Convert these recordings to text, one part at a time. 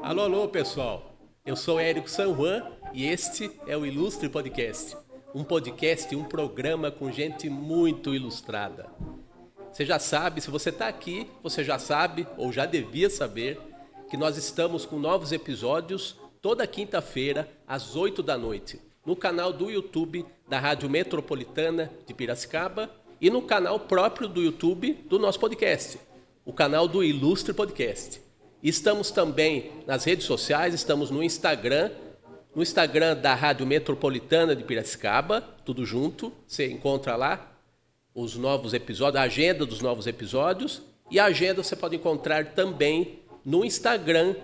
Alô, alô, pessoal. Eu sou Érico San Juan e este é o Ilustre Podcast. Um podcast, um programa com gente muito ilustrada. Você já sabe, se você está aqui, você já sabe ou já devia saber que nós estamos com novos episódios toda quinta-feira às 8 da noite no canal do YouTube da Rádio Metropolitana de Piracicaba e no canal próprio do YouTube do nosso podcast, o canal do Ilustre Podcast. Estamos também nas redes sociais, estamos no Instagram da Rádio Metropolitana de Piracicaba, tudo junto, você encontra lá os novos episódios, a agenda dos novos episódios, e a agenda você pode encontrar também no Instagram,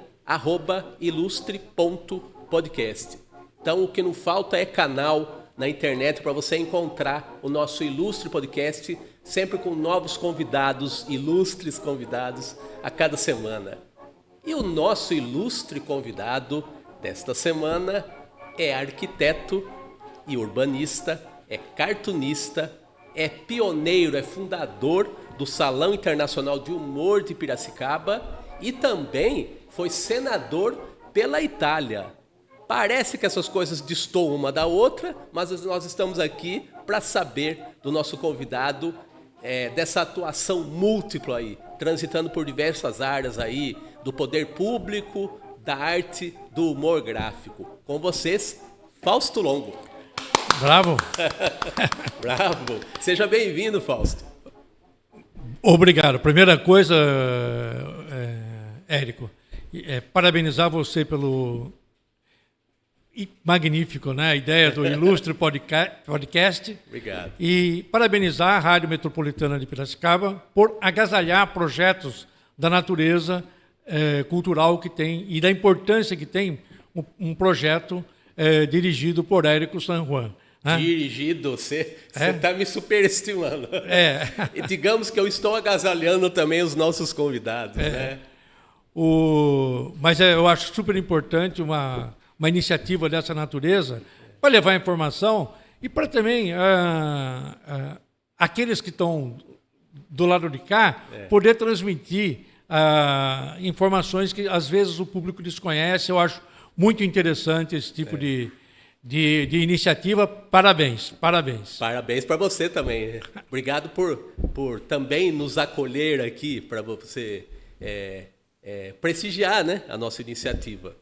@ilustre.podcast. Então o que não falta é canal na internet para você encontrar o nosso Ilustre Podcast, sempre com novos convidados, ilustres convidados a cada semana. E o nosso ilustre convidado desta semana é arquiteto e urbanista, é cartunista, é pioneiro, é fundador do Salão Internacional de Humor de Piracicaba e também foi senador pela Itália. Parece que essas coisas destoam uma da outra, mas nós estamos aqui para saber do nosso convidado dessa atuação múltipla aí, transitando por diversas áreas aí, do poder público, da arte, do humor gráfico. Com vocês, Fausto Longo. Bravo. Bravo. Seja bem-vindo, Fausto. Obrigado. Primeira coisa, Érico, parabenizar você pelo magnífico, né, a ideia do Ilustre Podcast. Obrigado. E parabenizar a Rádio Metropolitana de Piracicaba por agasalhar projetos da natureza cultural que tem e da importância que tem um projeto dirigido por Érico San Juan. Dirigido, você está me superestimando. E digamos que eu estou agasalhando também os nossos convidados. Né? Mas eu acho super importante uma iniciativa dessa natureza para levar informação e para também aqueles que estão do lado de cá poder transmitir informações que às vezes o público desconhece. Eu acho muito interessante esse tipo de iniciativa. Parabéns. Parabéns para você também. Obrigado por também nos acolher aqui, para você prestigiar, né, a nossa iniciativa.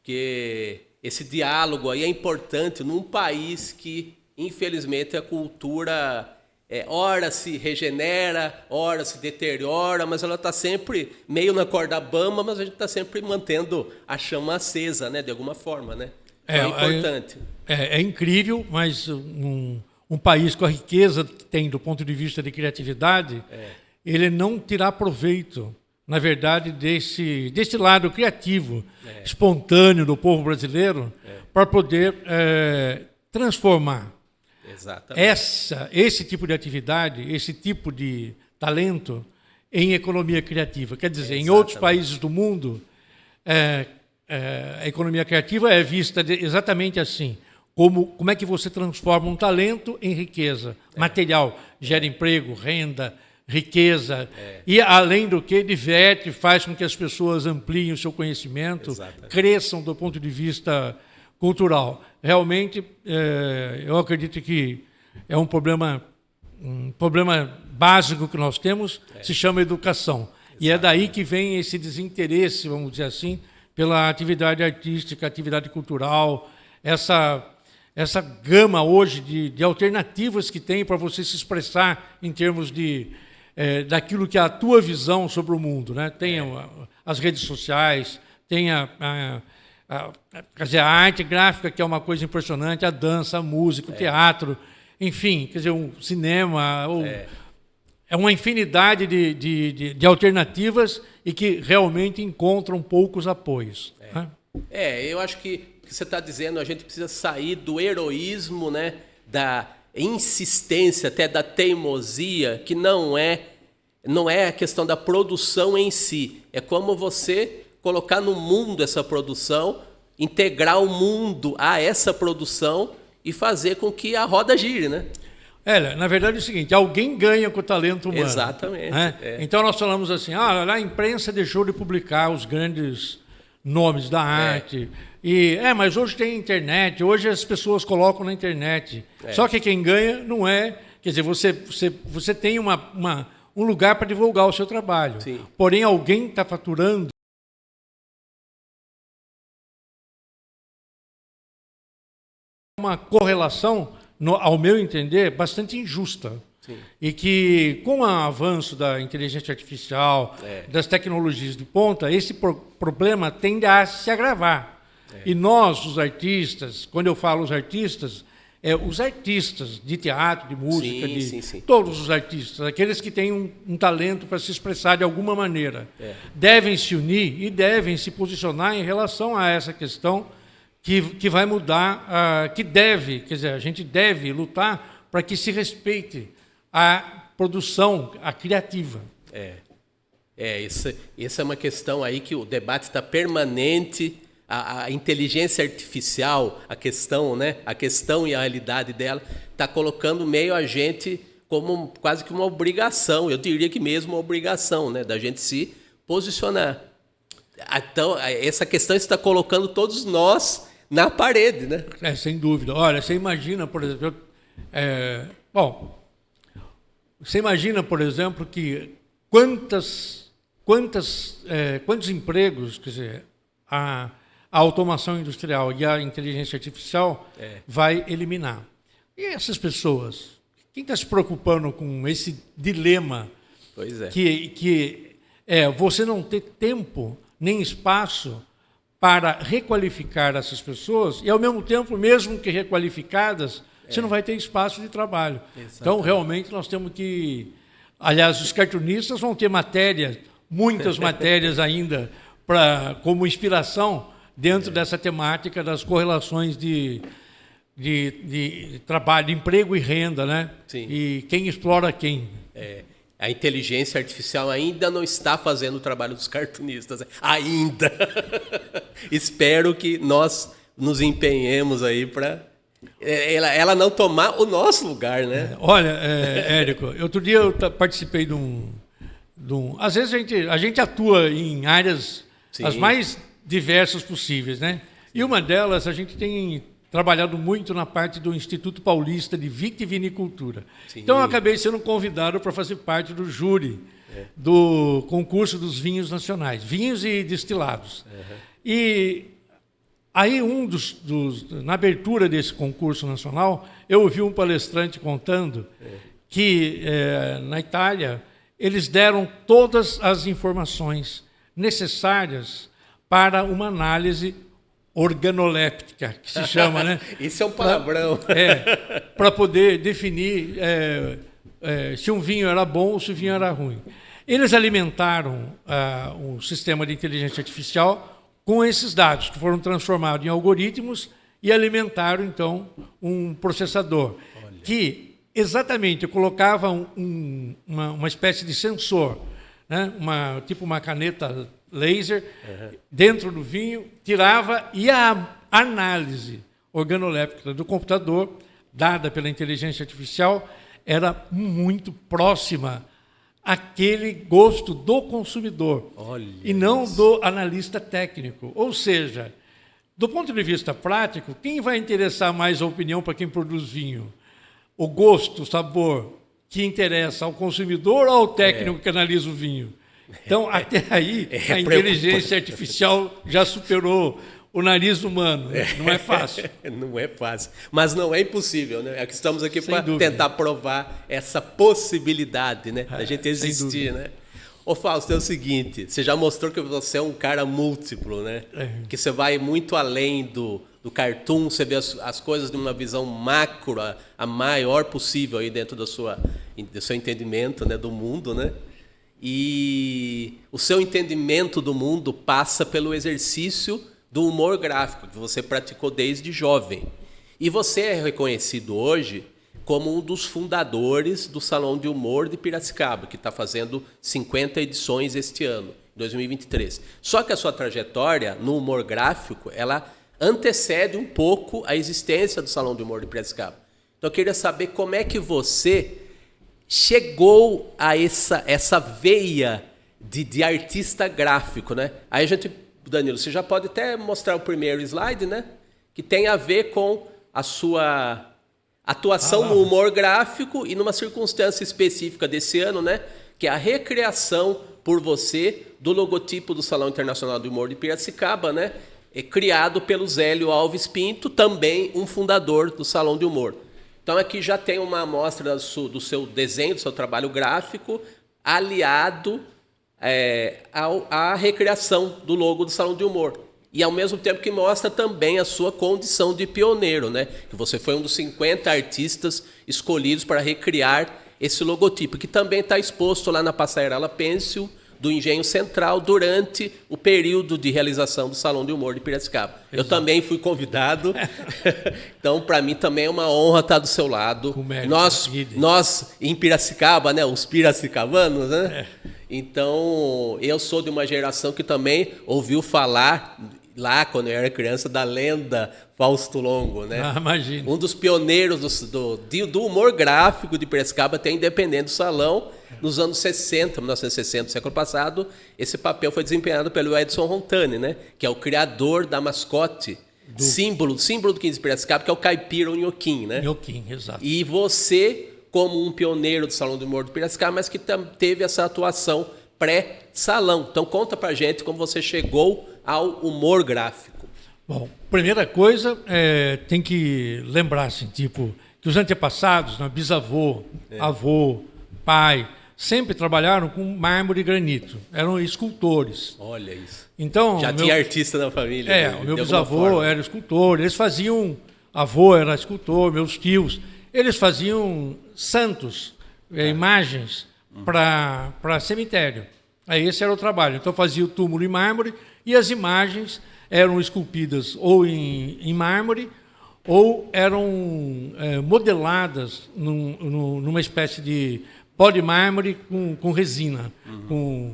Porque esse diálogo aí é importante num país que, infelizmente, a cultura ora se regenera, ora se deteriora, mas ela está sempre meio na corda bamba, mas a gente está sempre mantendo a chama acesa, né, de alguma forma, né? É importante. É incrível, mas um país com a riqueza que tem do ponto de vista de criatividade, ele não terá proveito, na verdade, desse lado criativo, espontâneo do povo brasileiro, para poder transformar esse tipo de atividade, esse tipo de talento em economia criativa. Quer dizer, em outros países do mundo, a economia criativa é vista exatamente assim. Como é que você transforma um talento em riqueza material, gera emprego, renda, riqueza, e além do que diverte, faz com que as pessoas ampliem o seu conhecimento, cresçam do ponto de vista cultural. Realmente, eu acredito que é um problema básico que nós temos, se chama educação. E é daí que vem esse desinteresse, vamos dizer assim, pela atividade artística, atividade cultural, essa gama hoje de alternativas que tem para você se expressar em termos daquilo que é a tua visão sobre o mundo, né? Tem as redes sociais, tem quer dizer, a arte gráfica, que é uma coisa impressionante, a dança, a música, o teatro, enfim, quer dizer, um cinema, é uma infinidade de alternativas e que realmente encontram poucos apoios. Né? Eu acho que você está dizendo, a gente precisa sair do heroísmo, né, da insistência, até da teimosia, que não é a questão da produção em si, é como você colocar no mundo essa produção, integrar o mundo a essa produção e fazer com que a roda gire, né? Na verdade é o seguinte, alguém ganha com o talento humano. Exatamente. Né? Então nós falamos assim, a imprensa deixou de publicar os grandes nomes da arte. Mas hoje tem internet, hoje as pessoas colocam na internet. Só que quem ganha não é... Quer dizer, você tem um lugar para divulgar o seu trabalho. Sim. Porém, alguém está faturando uma correlação, ao meu entender, bastante injusta. Sim. E que, com o avanço da inteligência artificial, das tecnologias de ponta, esse problema tende a se agravar. E nós, os artistas, quando eu falo os artistas de teatro, de música, sim. todos os artistas, aqueles que têm um talento para se expressar de alguma maneira, devem se unir e devem se posicionar em relação a essa questão que vai mudar, a gente deve lutar para que se respeite a produção, a criativa. Essa é uma questão aí que o debate está permanente. A inteligência artificial, a questão e a realidade dela, está colocando meio a gente como quase que uma obrigação, eu diria que mesmo uma obrigação, né, da gente se posicionar. Então, essa questão está colocando todos nós na parede, né? Sem dúvida. Olha, você imagina, por exemplo, você imagina, por exemplo, que quantos empregos, quer dizer, a automação industrial e a inteligência artificial vai eliminar. E essas pessoas? Quem está se preocupando com esse dilema? Pois é. Que você não ter tempo nem espaço para requalificar essas pessoas e, ao mesmo tempo, mesmo que requalificadas, você não vai ter espaço de trabalho. Exatamente. Então, realmente, nós temos que... Aliás, os cartunistas vão ter muitas matérias ainda como inspiração dentro dessa temática das correlações de trabalho, de emprego e renda, né? Sim. E quem explora quem. A inteligência artificial ainda não está fazendo o trabalho dos cartunistas. Ainda. Espero que nós nos empenhemos aí para ela não tomar o nosso lugar, né? Olha, Érico, outro dia eu participei de um... Às vezes a gente atua em áreas as mais diversas possíveis, né? E uma delas, a gente tem trabalhado muito na parte do Instituto Paulista de Vitivinicultura. Sim. Então, eu acabei sendo convidado para fazer parte do júri do concurso dos vinhos nacionais, vinhos e destilados. E aí, na abertura desse concurso nacional, eu ouvi um palestrante contando que, na Itália, eles deram todas as informações necessárias para uma análise organoléptica, que se chama, né? Isso é um palavrão. Para poder definir se um vinho era bom ou se o vinho era ruim. Eles alimentaram o sistema de inteligência artificial com esses dados, que foram transformados em algoritmos e alimentaram, então, um processador. Olha. Que exatamente colocava uma espécie de sensor, né? Tipo uma caneta laser dentro do vinho, tirava, e a análise organoléptica do computador, dada pela inteligência artificial, era muito próxima àquele gosto do consumidor. Olha, e não do analista técnico. Ou seja, do ponto de vista prático, quem vai interessar mais a opinião para quem produz vinho? O gosto, o sabor que interessa ao consumidor ou ao técnico que analisa o vinho? Então, até aí, a inteligência artificial já superou o nariz humano. Não é fácil. Não é fácil. Mas não é impossível, né? É que estamos aqui para tentar provar essa possibilidade, né? Da gente existir, né? Ô, Fausto, é o seguinte, você já mostrou que você é um cara múltiplo, né? Que você vai muito além do cartoon, você vê as coisas de uma visão macro, a maior possível aí dentro do seu entendimento, né, do mundo, né? E o seu entendimento do mundo passa pelo exercício do humor gráfico, que você praticou desde jovem. E você é reconhecido hoje como um dos fundadores do Salão de Humor de Piracicaba, que está fazendo 50 edições este ano, 2023. Só que a sua trajetória no humor gráfico, ela antecede um pouco a existência do Salão de Humor de Piracicaba. Então eu queria saber como é que você chegou a essa veia de artista gráfico, né? Aí a gente, Danilo, você já pode até mostrar o primeiro slide, né? Que tem a ver com a sua atuação no humor gráfico e numa circunstância específica desse ano, né? Que é a recriação por você do logotipo do Salão Internacional do Humor de Piracicaba, né? Criado pelo Zélio Alves Pinto, também um fundador do Salão de Humor. Então aqui já tem uma amostra do seu desenho, do seu trabalho gráfico, aliado à recriação do logo do Salão de Humor. E ao mesmo tempo que mostra também a sua condição de pioneiro, né? Que você foi um dos 50 artistas escolhidos para recriar esse logotipo, que também está exposto lá na Passarela Pêncil do Engenho Central durante o período de realização do Salão de Humor de Piracicaba. Exato. Eu também fui convidado, então para mim também é uma honra estar do seu lado. Nós em Piracicaba, né, os piracicabanos, né? Então eu sou de uma geração que também ouviu falar lá quando eu era criança da lenda Fausto Longo, né? Imagina. Um dos pioneiros do humor gráfico de Piracicaba, até independente do salão. Nos anos 60, 1960, do século passado, esse papel foi desempenhado pelo Edson Rontani, né? Que é o criador da mascote, símbolo do 15 de Piracicaba, que é o caipira, o nhoquim, né? Nhoquim, exato. E você, como um pioneiro do Salão do Humor de Piracicaba, mas que teve essa atuação pré-salão. Então conta pra gente como você chegou ao humor gráfico. Bom, primeira coisa, tem que lembrar, assim, tipo, que os antepassados, né, bisavô, avô, pai, sempre trabalharam com mármore e granito. Eram escultores. Olha isso. Então, já tinha artista na família. O meu bisavô era escultor. Eles faziam... Avô era escultor, meus tios. Eles faziam santos, imagens, para cemitério. Aí esse era o trabalho. Então fazia o túmulo em mármore e as imagens eram esculpidas ou em mármore ou eram modeladas numa espécie de pó de mármore com resina, com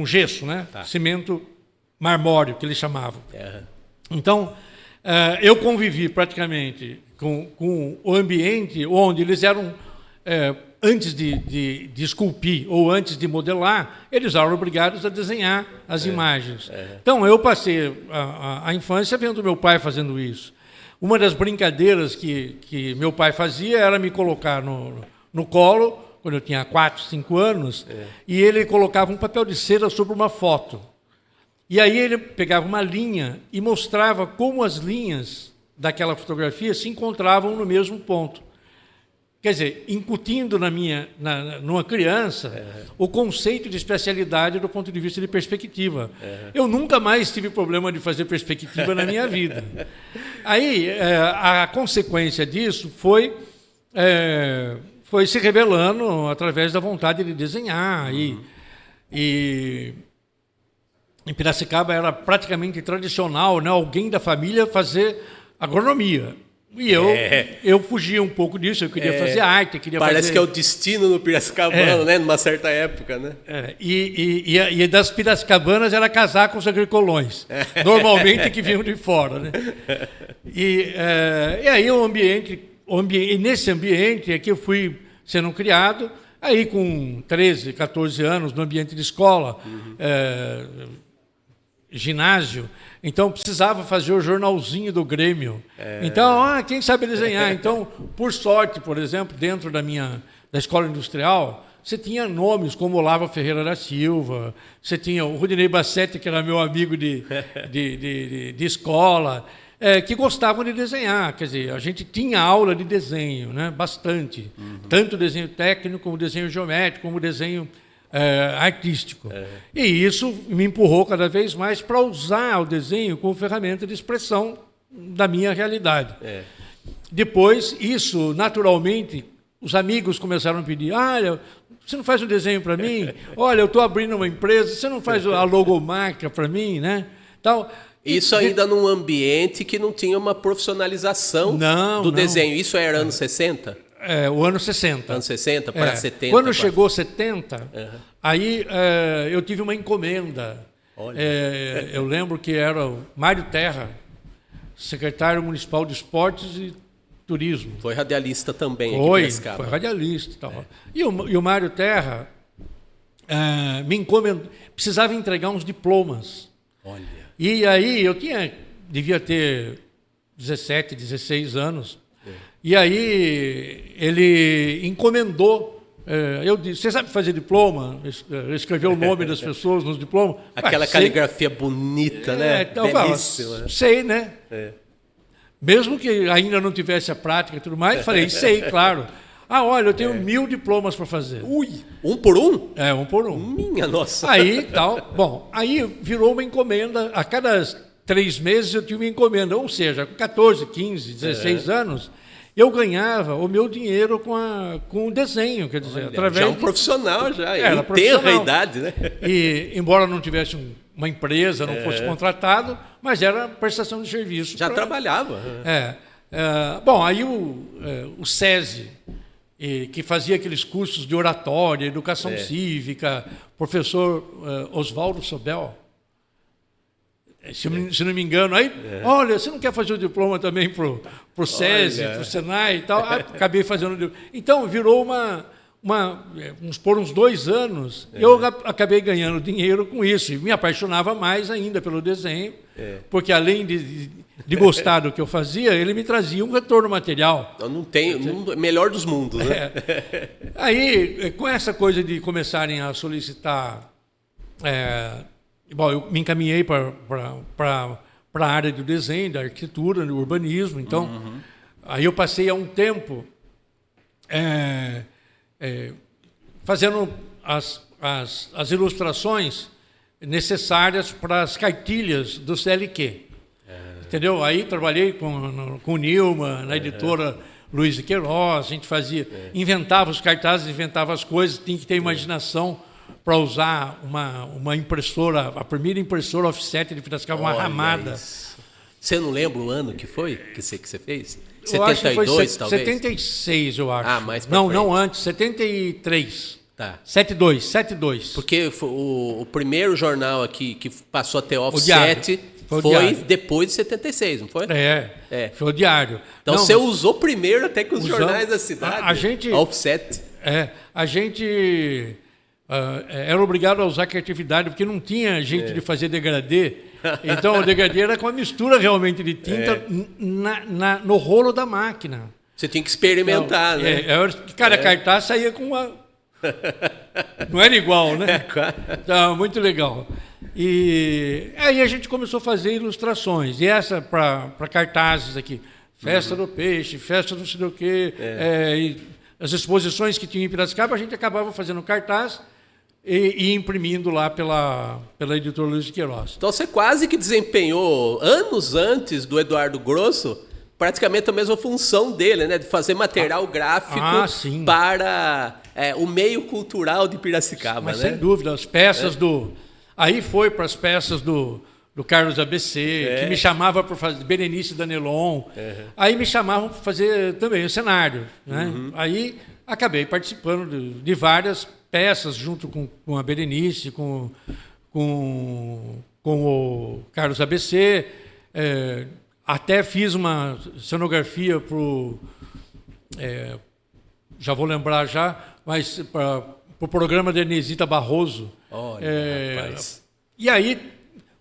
gesso, né? Tá. Cimento marmóreo, que eles chamavam. Então, eu convivi praticamente com o ambiente onde eles eram, antes de esculpir ou antes de modelar, eles eram obrigados a desenhar as imagens. Então, eu passei a infância vendo meu pai fazendo isso. Uma das brincadeiras que meu pai fazia era me colocar no colo, quando eu tinha 4, 5 anos, e ele colocava um papel de cera sobre uma foto. E aí ele pegava uma linha e mostrava como as linhas daquela fotografia se encontravam no mesmo ponto. Quer dizer, incutindo numa criança o conceito de especialidade do ponto de vista de perspectiva. Eu nunca mais tive problema de fazer perspectiva na minha vida. Aí, a consequência disso foi se revelando através da vontade de desenhar. E em Piracicaba era praticamente tradicional, né, alguém da família fazer agronomia. E eu fugia um pouco disso, eu queria fazer arte, Parece que é o destino do piracicabano, né? Numa certa época, né? E das piracicabanas era casar com os agricolões, normalmente que vinham de fora, né? E aí nesse ambiente é que eu fui sendo criado, aí com 13, 14 anos, no ambiente de escola, ginásio, então precisava fazer o jornalzinho do Grêmio. Então, quem sabe desenhar? Então, por sorte, por exemplo, dentro da escola industrial, você tinha nomes como Olavo Ferreira da Silva, você tinha o Rudinei Bassetti, que era meu amigo de escola, que gostavam de desenhar. Quer dizer, a gente tinha aula de desenho, né? Bastante. Tanto desenho técnico, como desenho geométrico, como desenho artístico. E isso me empurrou cada vez mais para usar o desenho como ferramenta de expressão da minha realidade. Depois, isso, naturalmente, os amigos começaram a pedir: olha, você não faz um desenho para mim? Olha, eu estou abrindo uma empresa, você não faz a logomarca para mim, né? Então, isso ainda num ambiente que não tinha uma profissionalização do desenho. Isso era anos 60? O ano 60. Anos 60 para 70. Quando chegou 70, aí eu tive uma encomenda. Eu lembro que era o Mário Terra, secretário municipal de esportes, e turismo. Foi radialista também aqui em Piracicaba. Foi radialista e tal. E o Mário Terra me encomendou, precisava entregar uns diplomas. Olha. E aí devia ter 17, 16 anos. E aí ele encomendou. Eu disse, você sabe fazer diploma? Escrever o nome das pessoas nos diplomas? Aquela caligrafia bonita, né? Então, belíssima. Sei, né? Mesmo que ainda não tivesse a prática e tudo mais, falei, sei, claro. Olha, eu tenho 1000 diplomas para fazer. Ui, um por um? Um por um. Minha nossa. Aí, aí virou uma encomenda. A cada 3 meses eu tinha uma encomenda. Ou seja, com 14, 15, 16 anos, eu ganhava o meu dinheiro com o desenho. Quer dizer, através já um profissional, já. Era tenra a idade, né? E, embora não tivesse uma empresa, não fosse contratado, mas era prestação de serviço. Já trabalhava. Aí o SESI, que fazia aqueles cursos de oratória, educação cívica, professor Oswaldo Sobel, se não me engano, aí, olha, você não quer fazer o diploma também para o SESI, para o Senai e tal? Acabei fazendo. Então, virou por uns 2 anos, eu acabei ganhando dinheiro com isso, e me apaixonava mais ainda pelo desenho, porque além de gostar do que eu fazia, ele me trazia um retorno material. Não tem, melhor dos mundos, né? Aí, com essa coisa de começarem a solicitar... eu me encaminhei para a área do desenho, da arquitetura, do urbanismo, então, aí eu passei há um tempo fazendo as ilustrações necessárias para as cartilhas do CLQ. Entendeu? Aí trabalhei com o Nilma, na editora Luiz de Queiroz, a gente inventava os cartazes, inventava as coisas, tinha que ter imaginação para usar uma impressora, a primeira impressora offset de Piracicaba, uma Ramada. Você não lembra o ano que foi que você fez? Eu acho que foi 72, talvez? 76, eu acho. Mais pra frente. Não, antes, 73. Tá. 72. Porque o primeiro jornal aqui que passou a ter offset foi depois de 76, não foi? Foi o Diário. Então você usou primeiro até que os jornais da cidade. A gente... Offset. A gente... era obrigado a usar criatividade, porque não tinha jeito de fazer degradê. Então, o degradê era com a mistura realmente de tinta no rolo da máquina. Você tinha que experimentar, né? Cada cartaz saía com uma... Não era igual, né? Então, muito legal. E aí a gente começou a fazer ilustrações. E essa para cartazes aqui. Festa do Peixe, festa do não sei o quê. As exposições que tinha em Piracicaba, a gente acabava fazendo cartaz e imprimindo lá pela editora Luiz de Queiroz. Então você quase que desempenhou, anos antes do Eduardo Grosso, praticamente a mesma função dele, né? De fazer material gráfico para o meio cultural de Piracicaba. Mas né? Sem dúvida, as peças do... Aí foi para as peças do Carlos ABC, que me chamava para fazer Berenice Danelon. Aí me chamavam para fazer também o cenário. Né? Aí acabei participando de várias peças junto com a Berenice, com o Carlos ABC. Até fiz uma cenografia para o... já vou lembrar mas para o programa da Enesita Barroso. Olha, rapaz. E aí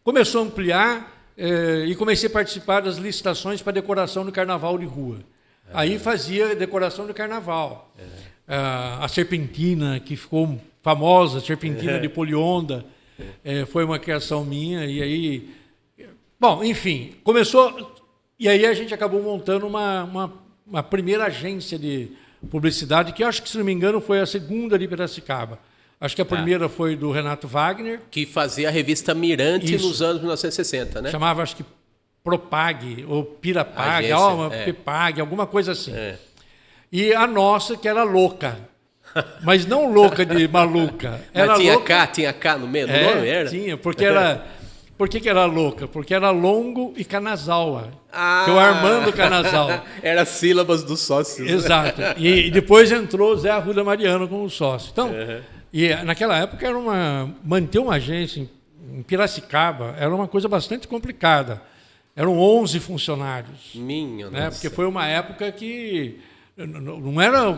começou a ampliar e comecei a participar das licitações para decoração do carnaval de rua. Aí fazia decoração do carnaval. A serpentina, que ficou famosa, a serpentina de Polionda, foi uma criação minha. E aí... Bom, enfim, começou... E aí a gente acabou montando uma primeira agência de publicidade, que acho que, se não me engano, foi a segunda de Piracicaba. Acho que a primeira foi do Renato Wagner. Que fazia a revista Mirante nos anos 1960, né? Chamava, acho que, Propag, ou Pirapag, Pepag, alguma coisa assim. E a nossa, que era louca. Mas não louca de maluca. Era Mas tinha K no meio do nome? Era? Tinha, porque era... Por que era louca? Porque era Longo e Canazawa. Que é o Armando Canazawa. Era sílabas dos sócios. Exato. E depois entrou Zé Arruda Mariano como sócio. Então, e naquela época manter uma agência em Piracicaba era uma coisa bastante complicada. eram 11 funcionários. Minha né? nossa. Porque foi uma época que não era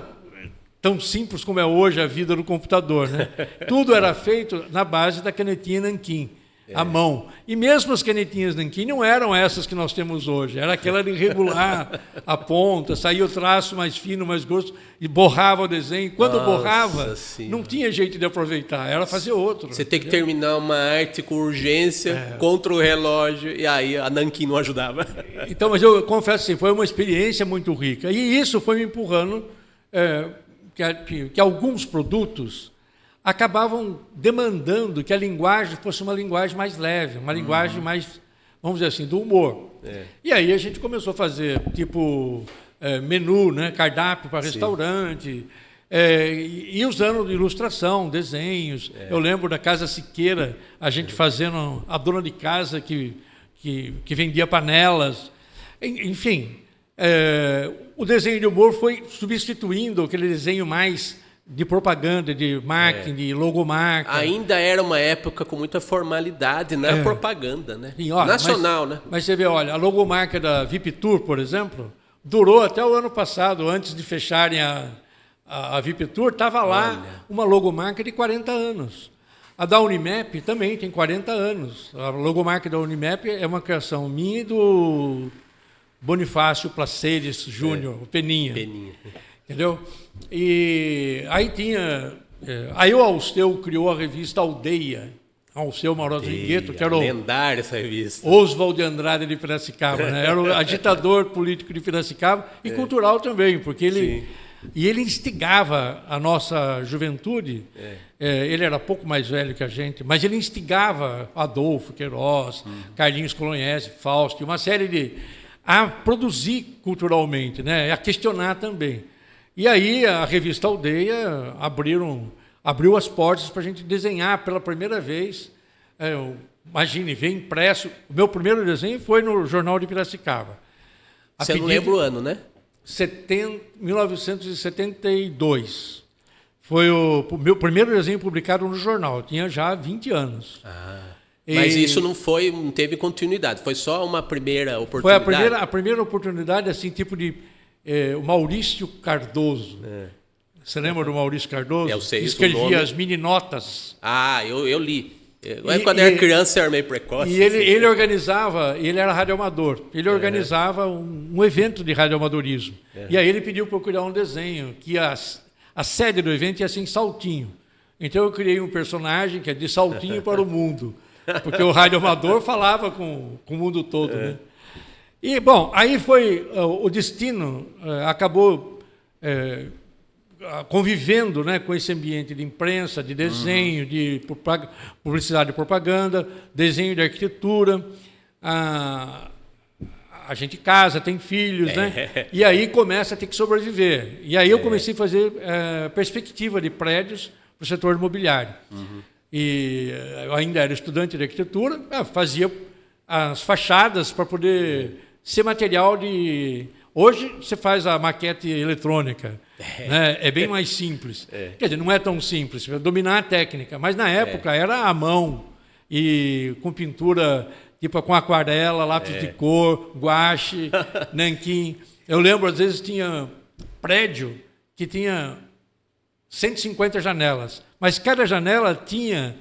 tão simples como é hoje a vida do computador. Né? Tudo era feito na base da canetinha nanquim, à mão. E mesmo as canetinhas nanquim não eram essas que nós temos hoje. Era aquela de regular a ponta, saía o traço mais fino, mais grosso, e borrava o desenho. Quando borrava, não tinha jeito de aproveitar, era fazer outro. Você tem que terminar uma arte com urgência, contra o relógio, e aí a nanquim não ajudava. Então, mas eu confesso assim, foi uma experiência muito rica. E isso foi me empurrando que alguns produtos acabavam demandando que a linguagem fosse uma linguagem mais leve, uma linguagem mais, vamos dizer assim, do humor. E aí a gente começou a fazer, tipo, menu, né, cardápio para restaurante, e usando ilustração, desenhos. Eu lembro da Casa Siqueira, a gente fazendo a dona de casa que vendia panelas. Enfim, o desenho de humor foi substituindo aquele desenho mais de propaganda, de marketing, de logomarca. Ainda era uma época com muita formalidade na propaganda, né? Sim, olha, nacional, né? Mas você vê, olha, a logomarca da VIP Tour, por exemplo, durou até o ano passado, antes de fecharem a VIP Tour, estava lá uma logomarca de 40 anos. A da Unimap também tem 40 anos. A logomarca da Unimap é uma criação minha e do Bonifácio Placeres Júnior, o Peninha. Entendeu? E aí tinha... Aí o Alceu criou a revista Aldeia, Alceu Mauro Zingueto, que era o lendária essa revista. Oswald de Andrade de Piracicaba, né? Era o agitador político de Piracicaba e cultural também, porque ele instigava a nossa juventude. Ele era pouco mais velho que a gente, mas ele instigava Adolfo Queiroz, Carlinhos Colonhese, Fausto, uma série a produzir culturalmente, né? A questionar também. E aí a revista Aldeia abriu as portas para a gente desenhar pela primeira vez. Imagine, ver impresso. O meu primeiro desenho foi no Jornal de Piracicaba. Você não lembra o ano, né? 1972. Foi o meu primeiro desenho publicado no jornal. Eu tinha já 20 anos. Mas isso não teve continuidade, foi só uma primeira oportunidade? Foi a primeira oportunidade, assim, tipo de... o Maurício Cardoso. Você lembra do Maurício Cardoso? Eu sei, que escrevia as mini-notas. Eu li. Quando eu era criança, eu era meio precoce. E ele organizava, ele era radioamador, ele organizava um evento de radioamadorismo. E aí ele pediu para eu criar um desenho, que a sede do evento ia ser em Saltinho. Então eu criei um personagem que é de Saltinho para o mundo, porque o radioamador falava com o mundo todo, né? E, bom, aí foi o destino, acabou convivendo, né, com esse ambiente de imprensa, de desenho, de publicidade e propaganda, desenho de arquitetura. A gente casa, tem filhos, né? E aí começa a ter que sobreviver. E aí eu comecei a fazer perspectiva de prédios para o setor imobiliário. E eu ainda era estudante de arquitetura, fazia as fachadas para poder ser material de... Hoje você faz a maquete eletrônica, né? É bem mais simples. Quer dizer, não é tão simples, dominar a técnica, mas na época era à mão e com pintura, tipo com aquarela, lápis de cor, guache, nanquim. Eu lembro, às vezes tinha prédio que tinha 150 janelas, mas cada janela tinha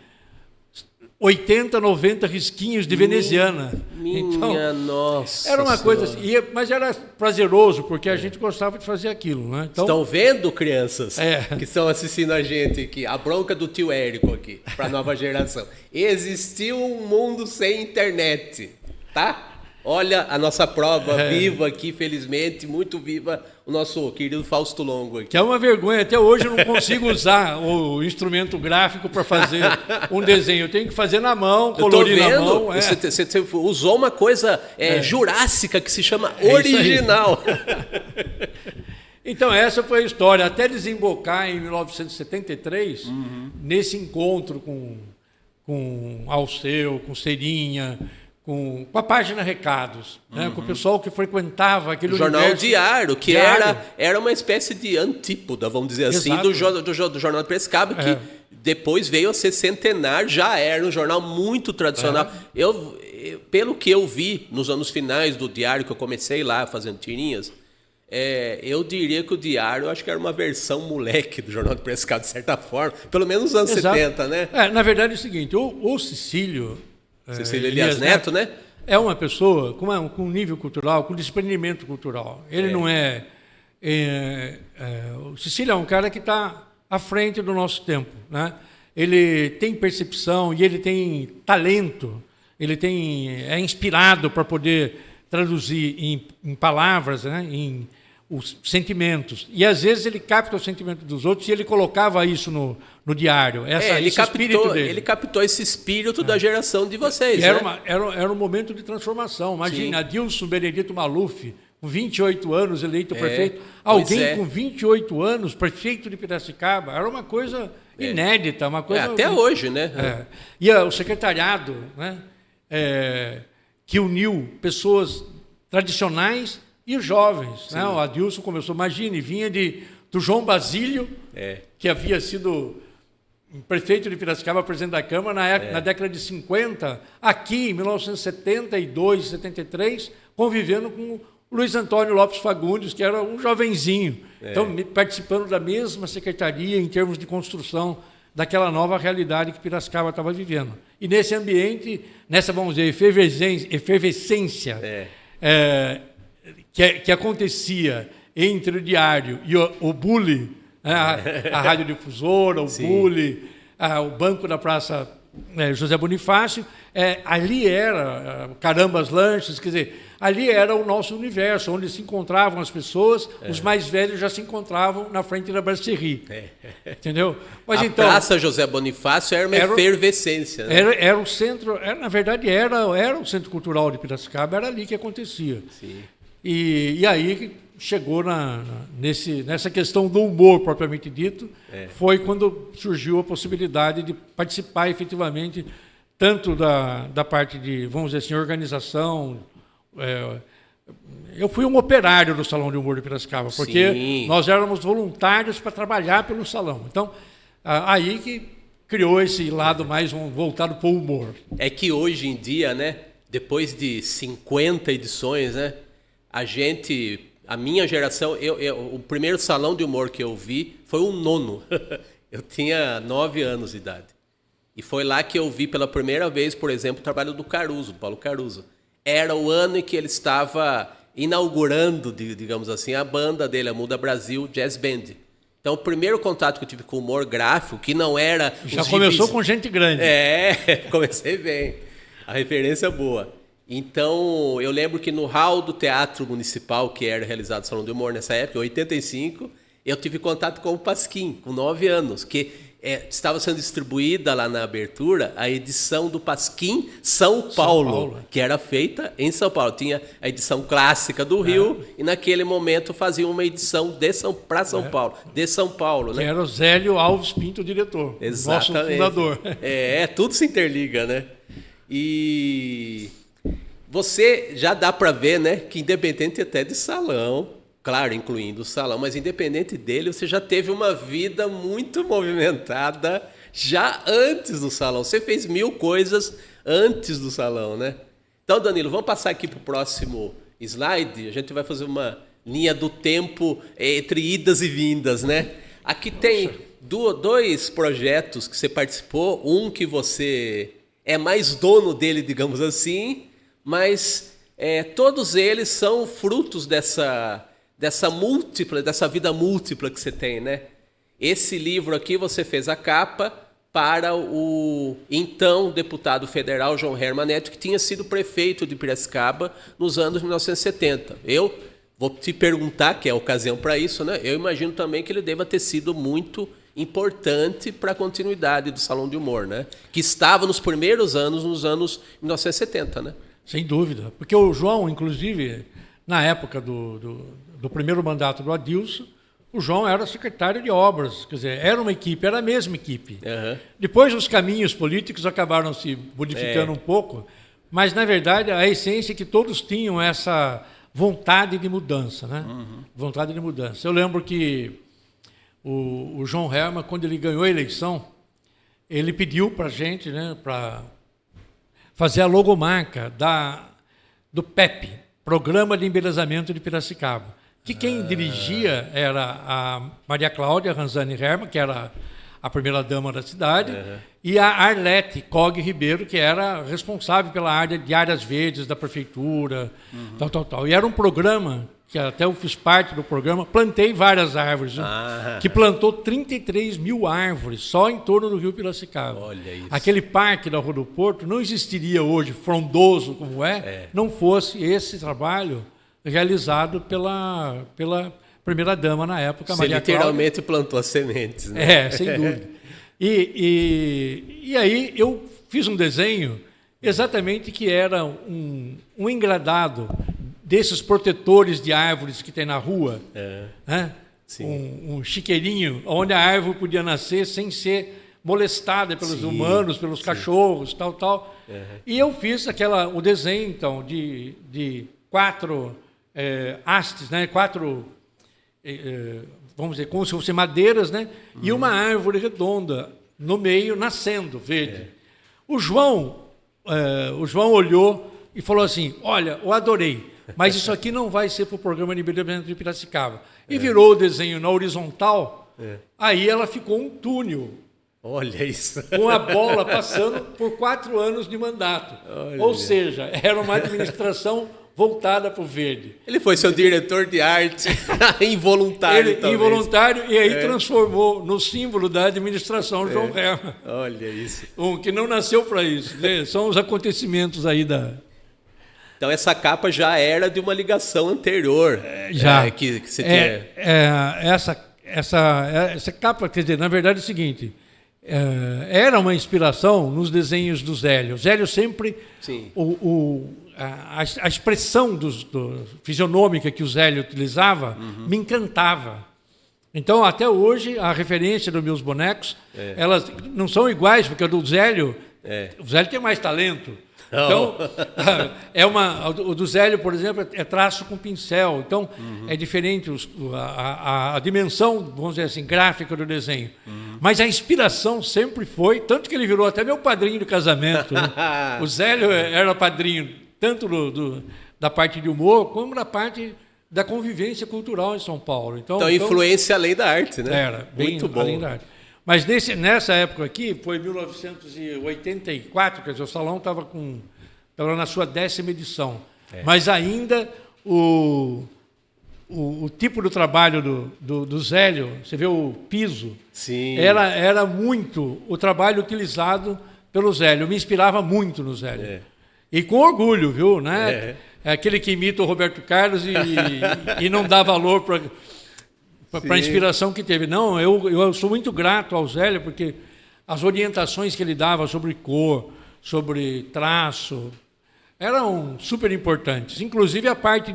80, 90 risquinhos de veneziana. Minha nossa. Era uma coisa assim, mas era prazeroso, porque a gente gostava de fazer aquilo, né? Então, estão vendo, crianças, que estão assistindo a gente aqui, a bronca do tio Érico aqui, para a nova geração. Existiu um mundo sem internet, tá? Olha a nossa prova viva aqui, felizmente, muito viva, o nosso querido Fausto Longo aqui. Que é uma vergonha, até hoje eu não consigo usar o instrumento gráfico para fazer um desenho. Eu tenho que fazer na mão, colorir na mão. Você usou uma coisa jurássica que se chama original. Então essa foi a história, até desembocar em 1973, nesse encontro com Alceu, com Cerinha, com a página Recados, né? Com o pessoal que frequentava aquele jornal diário, que era uma espécie de antípoda, vamos dizer assim, do Jornal de Piracicaba, que depois veio a ser centenário, já era um jornal muito tradicional. pelo que eu vi nos anos finais do Diário, que eu comecei lá fazendo tirinhas, eu diria que o Diário, acho que era uma versão moleque do Jornal de Piracicaba, de certa forma, pelo menos nos anos 70, né? Na verdade é o seguinte, o Cecílio Elias Neto, né? É uma pessoa com nível cultural, com desprendimento cultural. Ele não o Cecílio é um cara que está à frente do nosso tempo, né? Ele tem percepção e ele tem talento, é inspirado para poder traduzir em palavras, né? Em os sentimentos. E às vezes ele capta o sentimento dos outros e ele colocava isso no diário. Ele captou esse espírito da geração de vocês. Era um momento de transformação. Imagina, Adilson Benedito Maluf, com 28 anos, eleito prefeito. Alguém com 28 anos, prefeito de Piracicaba. Era uma coisa inédita. Uma coisa até hoje, né? E o secretariado, né? Que uniu pessoas tradicionais e os jovens. Né? O Adilson começou, imagine, vinha do João Basílio, que havia sido prefeito de Piracicaba, presidente da Câmara, na década de 50, aqui em 1972, 73, convivendo com o Luiz Antônio Lopes Fagundes, que era um jovenzinho. Então, participando da mesma secretaria em termos de construção daquela nova realidade que Piracicaba estava vivendo. E nesse ambiente, nessa, vamos dizer, efervescência que acontecia entre o Diário e o Bully, né, a radiodifusora, o Bully, o banco da Praça José Bonifácio, ali era Carambas Lanches, quer dizer, ali era o nosso universo, onde se encontravam as pessoas, os mais velhos já se encontravam na frente da brasserie. Entendeu? Mas então, Praça José Bonifácio era uma efervescência. Né? Era o centro, na verdade era o Centro Cultural de Piracicaba, era ali que acontecia. Sim. E aí chegou nessa questão do humor propriamente dito, foi quando surgiu a possibilidade de participar efetivamente tanto da parte de, vamos dizer assim, organização. Eu fui um operário do Salão de Humor de Piracicaba, porque nós éramos voluntários para trabalhar pelo salão. Então, aí que criou esse lado mais voltado para o humor. É que hoje em dia, né, depois de 50 edições, né, a minha geração, o primeiro salão de humor que eu vi foi o 9º. Eu tinha 9 anos de idade. E foi lá que eu vi pela primeira vez, por exemplo, o trabalho do Paulo Caruso. Era o ano em que ele estava inaugurando, digamos assim, a banda dele, a Muda Brasil Jazz Band. Então, o primeiro contato que eu tive com o humor gráfico, que não era... Já começou com gente grande. Comecei bem. A referência é boa. Então, eu lembro que no hall do Teatro Municipal, que era realizado o Salão de Humor nessa época, em 85, eu tive contato com o Pasquim, com 9 anos, que estava sendo distribuída lá na abertura a edição do Pasquim São Paulo, que era feita em São Paulo. Tinha a edição clássica do Rio e naquele momento fazia uma edição para São Paulo, de São Paulo. Que né? era o Zélio Alves Pinto, diretor, Exatamente. Nosso fundador. Tudo se interliga, né? E você já dá para ver, né, que independente até de salão, claro, incluindo o salão, mas independente dele, você já teve uma vida muito movimentada já antes do salão. Você fez 1000 coisas antes do salão, né? Então, Danilo, vamos passar aqui para o próximo slide. A gente vai fazer uma linha do tempo entre idas e vindas, né? Aqui tem 2 projetos que você participou. Um que você é mais dono dele, digamos assim, mas todos eles são frutos dessa vida múltipla que você tem, né? Esse livro aqui você fez a capa para o então deputado federal João Herman Neto, que tinha sido prefeito de Piracicaba nos anos 1970. Eu vou te perguntar, que é a ocasião para isso, né? Eu imagino também que ele deva ter sido muito importante para a continuidade do Salão de Humor, né? Que estava nos primeiros anos, nos anos 1970, né? Sem dúvida, porque o João, inclusive, na época do primeiro mandato do Adilson, o João era secretário de obras, quer dizer, era uma equipe, era a mesma equipe. Uhum. Depois os caminhos políticos acabaram se modificando um pouco, mas, na verdade, a essência é que todos tinham essa vontade de mudança, né? Uhum. Vontade de mudança. Eu lembro que o João Herman, quando ele ganhou a eleição, ele pediu para a gente, né, para fazer a logomarca do PEP, Programa de Embelezamento de Piracicaba, que quem dirigia era a Maria Cláudia Ranzani Herman, que era a primeira-dama da cidade, e a Arlete Cog Ribeiro, que era responsável pela área de áreas verdes da prefeitura, tal. E era um programa, que até eu fiz parte do programa, plantei várias árvores, que plantou 33 mil árvores só em torno do Rio Piracicaba. Olha isso. Aquele parque da Rua do Porto não existiria hoje, frondoso como não fosse esse trabalho realizado pela primeira-dama na época, Você Maria literalmente plantou as sementes, né? sem dúvida. E aí eu fiz um desenho exatamente que era um engradado desses protetores de árvores que tem na rua, né? Um chiqueirinho, onde a árvore podia nascer sem ser molestada pelos humanos, pelos cachorros, tal. E eu fiz o desenho, então, de 4 hastes, né? 4... vamos dizer, como se fossem madeiras, né? E uma árvore redonda no meio, nascendo, verde. O João olhou e falou assim, olha, eu adorei, mas isso aqui não vai ser para o Programa de Embelezamento de Piracicaba. E virou o desenho na horizontal, aí ela ficou um túnel. Olha isso. Com a bola passando por 4 anos de mandato. Ou seja, era uma administração voltada para o verde. Ele foi seu diretor de arte involuntário, talvez. Involuntário, e aí transformou no símbolo da administração João Herman. Olha isso. Que não nasceu para isso, né? São os acontecimentos aí da... Então essa capa já era de uma ligação anterior. Já. Que você tinha... Essa capa, quer dizer, na verdade é o seguinte... era uma inspiração nos desenhos do Zélio. O Zélio sempre... Sim. A expressão fisionômica que o Zélio utilizava me encantava. Então, até hoje, a referência dos meus bonecos, elas não são iguais, porque o Zélio tem mais talento. Então, o do Zélio, por exemplo, é traço com pincel. Então, é diferente a dimensão, vamos dizer assim, gráfica do desenho. Mas a inspiração sempre foi, tanto que ele virou até meu padrinho de casamento. Né? O Zélio era padrinho tanto da parte de humor, como da parte da convivência cultural em São Paulo. Então influência além da arte, né? Era, bem muito bom. Além da arte. Mas nessa época aqui, foi 1984, quer dizer, o salão estava na sua 10ª edição. Mas ainda o tipo do trabalho do Zélio, você vê o piso, era muito o trabalho utilizado pelo Zélio. Eu me inspirava muito no Zélio. E com orgulho, viu? Né? É aquele que imita o Roberto Carlos e não dá valor para a inspiração que teve. Não, eu sou muito grato ao Zélio, porque as orientações que ele dava sobre cor, sobre traço, eram super importantes. Inclusive a parte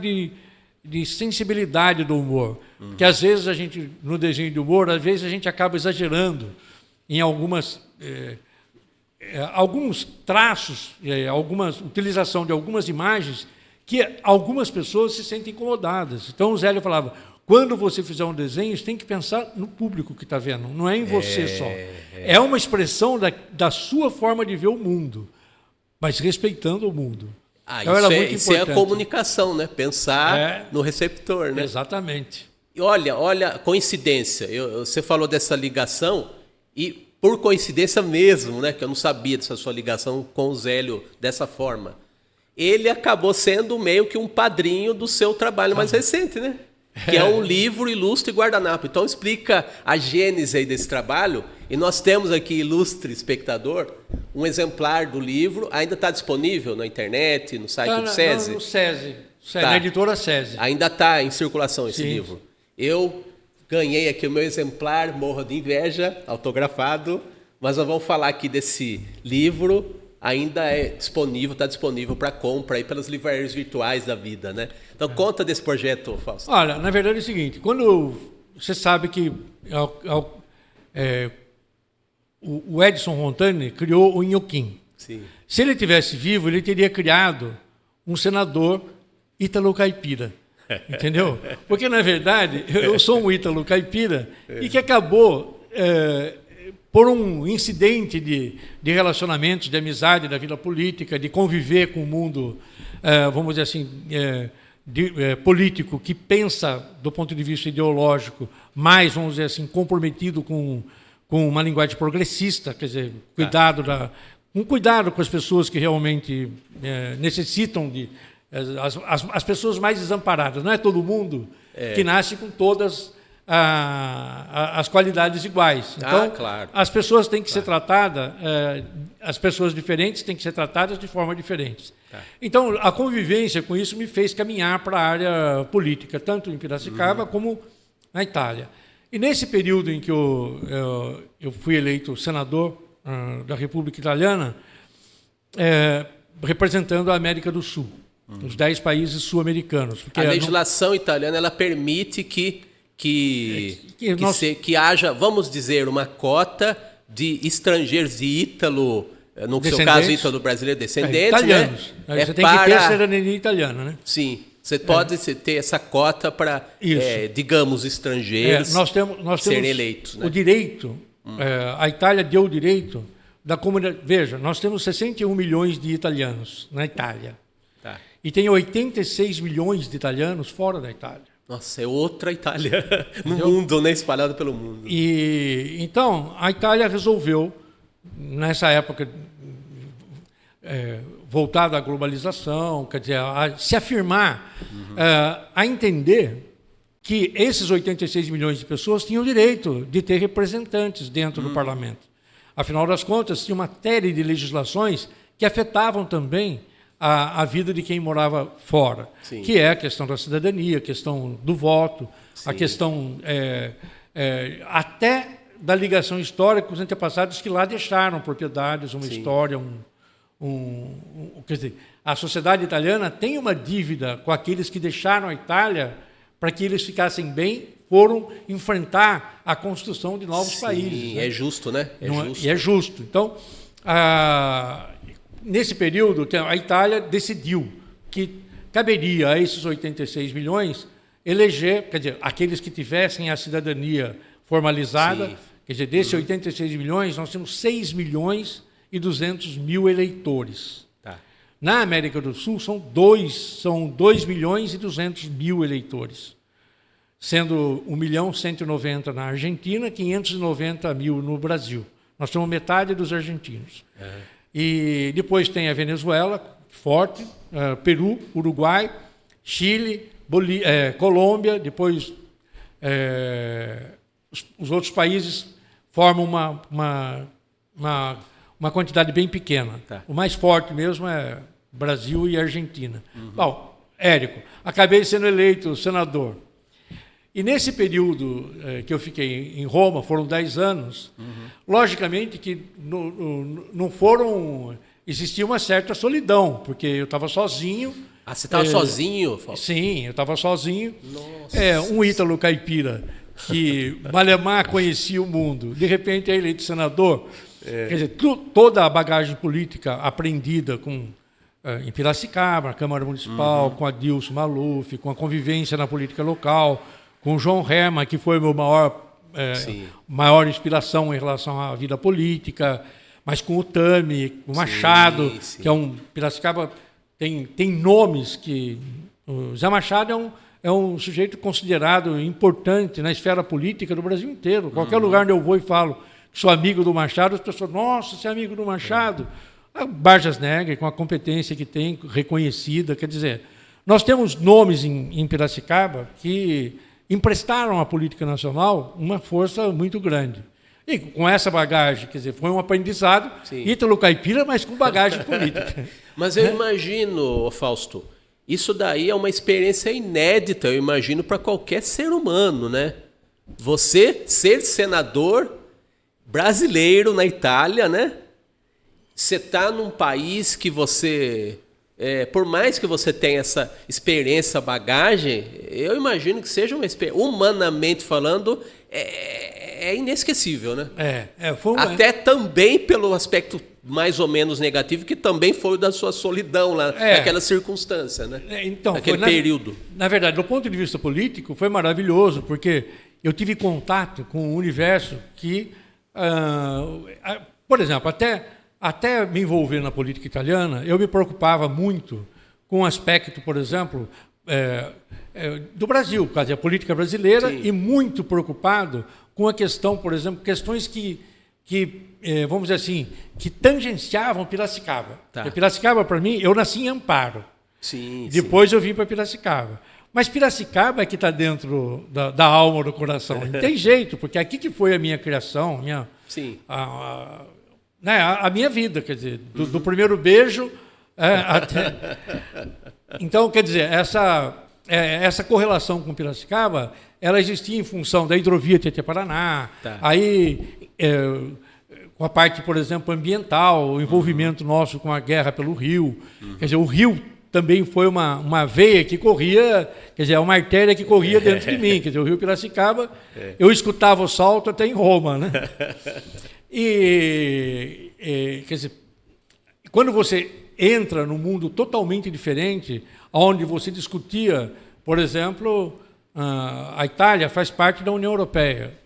de sensibilidade do humor. Porque às vezes no desenho de humor, às vezes a gente acaba exagerando em alguns traços, alguma utilização de algumas imagens que algumas pessoas se sentem incomodadas. Então o Zélio falava, quando você fizer um desenho, você tem que pensar no público que está vendo, não é em você só. É uma expressão da sua forma de ver o mundo, mas respeitando o mundo. Então, isso é a comunicação, né? Pensar no receptor, né? Exatamente. E olha, coincidência, você falou dessa ligação e por coincidência mesmo, né, que eu não sabia dessa sua ligação com o Zélio dessa forma, ele acabou sendo meio que um padrinho do seu trabalho mais recente, né? Que é um livro Ilustre Guardanapo. Então explica a gênese aí desse trabalho. E nós temos aqui, ilustre espectador, um exemplar do livro. Ainda está disponível na internet, no site do SESI? No SESI, na editora SESI. Ainda está em circulação esse livro. Eu ganhei aqui o meu exemplar, morro de inveja, autografado, mas nós vamos falar aqui desse livro, ainda está disponível para compra aí pelas livrarias virtuais da vida, né? Então conta desse projeto, Fausto. Olha, na verdade é o seguinte, quando você sabe que o Edson Montani criou o Inhoquim. Sim. Se ele tivesse vivo, ele teria criado um senador ítalo-caipira. Entendeu? Porque, na verdade, eu sou um ítalo caipira e que acabou, por um incidente de relacionamentos, de amizade da vida política, de conviver com o mundo, vamos dizer assim, político, que pensa do ponto de vista ideológico, mais, vamos dizer assim, comprometido com uma linguagem progressista, quer dizer, cuidado com as pessoas que realmente necessitam de... As pessoas mais desamparadas. Não é todo mundo que nasce com todas as qualidades iguais. Então, claro. as pessoas têm que ser tratadas, as pessoas diferentes têm que ser tratadas de forma diferente. Então, a convivência com isso me fez caminhar para a área política, tanto em Piracicaba como na Itália. E nesse período em que eu fui eleito senador da República Italiana, representando a América do Sul, os 10 países sul-americanos. A legislação italiana ela permite que haja, vamos dizer, uma cota de estrangeiros, de ítalo, no seu caso, ítalo brasileiro, descendentes, italianos. Né? Você tem que ter cidadania italiana, né? Sim, você pode ter essa cota para, digamos, estrangeiros nós temos serem eleitos. Né? O direito, a Itália deu o direito da comunidade. Veja, nós temos 61 milhões de italianos na Itália. E tem 86 milhões de italianos fora da Itália. Nossa, é outra Itália no mundo, né? Espalhada pelo mundo. E então a Itália resolveu, nessa época, voltada à globalização, quer dizer, a se afirmar, a entender que esses 86 milhões de pessoas tinham o direito de ter representantes dentro do parlamento. Afinal das contas, tinha uma série de legislações que afetavam também a vida de quem morava fora, que é a questão da cidadania, a questão do voto, a questão até da ligação histórica com os antepassados que lá deixaram propriedades, uma história, quer dizer, a sociedade italiana tem uma dívida com aqueles que deixaram a Itália para que eles ficassem bem, foram enfrentar a construção de novos países. Né? É justo, né? E é justo. Então, nesse período, a Itália decidiu que caberia a esses 86 milhões eleger, quer dizer, aqueles que tivessem a cidadania formalizada, quer dizer, desses 86 milhões, nós temos 6 milhões e 200 mil eleitores. Na América do Sul, são 2 milhões e 200 mil eleitores, sendo 1.190.000 na Argentina, 590 mil no Brasil. Nós somos metade dos argentinos. E depois tem a Venezuela, forte, Peru, Uruguai, Chile, Colômbia, depois os outros países formam uma quantidade bem pequena. O mais forte mesmo é Brasil e Argentina. Bom, Érico, acabei sendo eleito senador. E nesse período que eu fiquei em Roma, foram 10 anos, logicamente que não foram... Existia uma certa solidão, porque eu estava sozinho. Você estava sozinho, Fausto? Sim, eu estava sozinho. Um ítalo caipira que malemar conhecia o mundo. De repente é eleito senador. Quer dizer, toda a bagagem política aprendida em Piracicaba, na Câmara Municipal, com Adilson Maluf, com a convivência na política local, com o João Herman, que foi o meu maior inspiração em relação à vida política, mas com o Tami, o Machado, que Piracicaba tem nomes que... O Zé Machado é um sujeito considerado importante na esfera política do Brasil inteiro. Qualquer lugar onde eu vou e falo que sou amigo do Machado, as pessoas, nossa, você é amigo do Machado. A Barjas Negri, com a competência que tem, reconhecida, quer dizer, nós temos nomes em Piracicaba que emprestaram à política nacional uma força muito grande. E com essa bagagem, quer dizer, foi um aprendizado, ítalo caipira, mas com bagagem política. Mas eu imagino, Fausto, isso daí é uma experiência inédita, eu imagino, para qualquer ser humano, né? Você ser senador brasileiro na Itália, né? Você está num país que você... por mais que você tenha essa experiência, bagagem, eu imagino que seja uma experiência, humanamente falando, é inesquecível, né? Até também pelo aspecto mais ou menos negativo, que também foi o da sua solidão lá, naquela circunstância, né? Então, naquele período. Na verdade, do ponto de vista político, foi maravilhoso, porque eu tive contato com um universo que por exemplo, até me envolver na política italiana, eu me preocupava muito com o aspecto, por exemplo, do Brasil, quer dizer, a política brasileira, sim, e muito preocupado com a questão, por exemplo, questões que vamos dizer assim, que tangenciavam Piracicaba. Tá. Piracicaba, para mim, eu nasci em Amparo. Sim, depois eu vim para Piracicaba. Mas Piracicaba é que está dentro da alma, do coração. Não tem jeito, porque aqui que foi a minha criação, sim, a minha vida, quer dizer, do primeiro beijo até... Então, quer dizer, essa correlação com Piracicaba, ela existia em função da hidrovia Tietê-Paraná, tá, aí com a parte, por exemplo, ambiental, o envolvimento nosso com a guerra pelo rio. Quer dizer, o rio também foi uma veia que corria, quer dizer, uma artéria que corria dentro de mim. Quer dizer, o rio Piracicaba, eu escutava o salto até em Roma, né? Quer dizer, quando você entra num mundo totalmente diferente, onde você discutia, por exemplo, a Itália faz parte da União Europeia.